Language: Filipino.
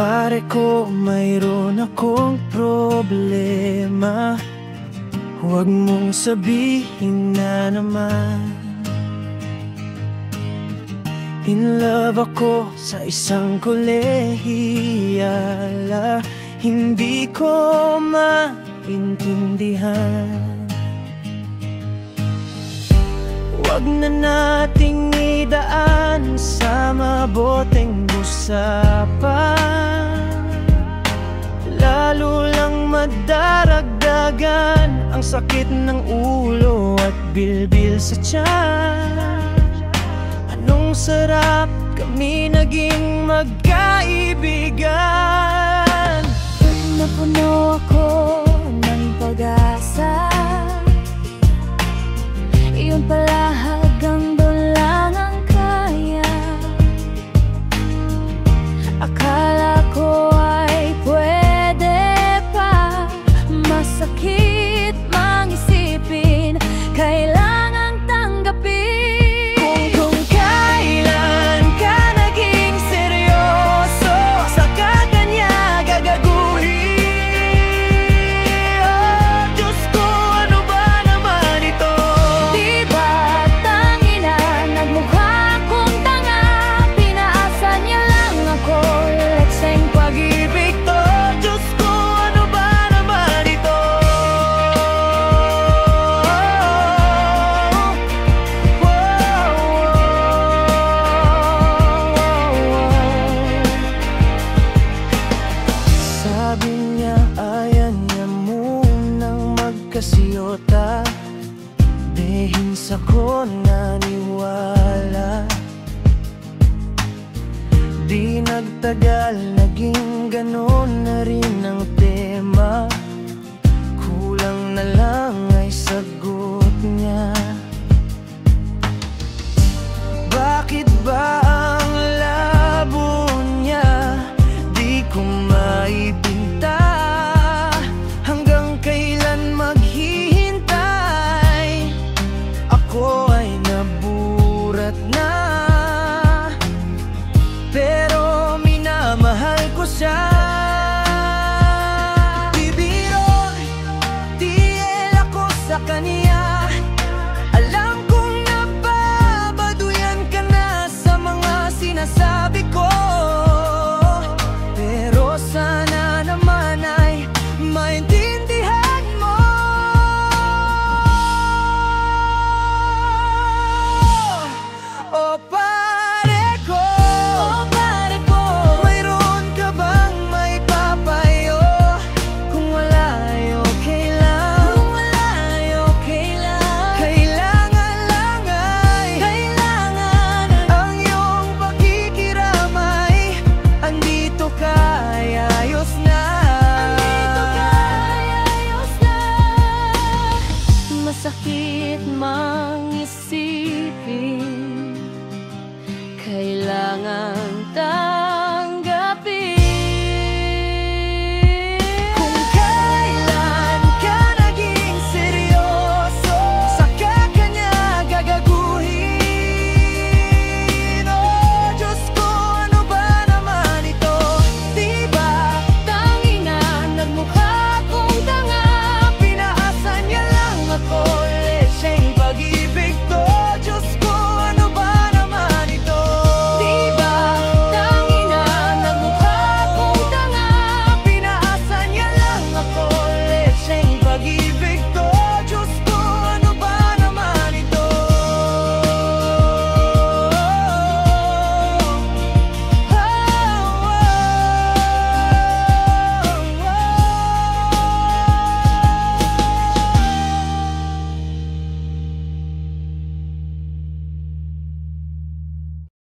Pare ko, mayroon akong problema. Huwag mong sabihin na naman. In love ako sa isang kolehiyala. Hindi ko maintindihan. Huwag na nating idaan sa maboteng usapan. Lalo lang madaragdagan ang sakit ng ulo at bilbil sa tiyan. Anong sarap kami naging magkaibigan. Napuno ako ng pag-asa. Iyon pala hanggang doon lang ang kaya. Akala ko ay pwede pa. Masakit mang isipin, kailangang tanggapin. Kung kailan ka naging seryoso, saka kanya gagaguhin. Oh, Diyos ko, ano ba naman ito? Di ba tangina, nagmukha akong tanga. Pinaasa niya lang ako, letseng Pag-ibig to, Diyos ko, ano ba naman ito? Sabi niya ayaw niya munang magkasiyota. Dehins ako naniwala. Di nagtagal, naging ganon na rin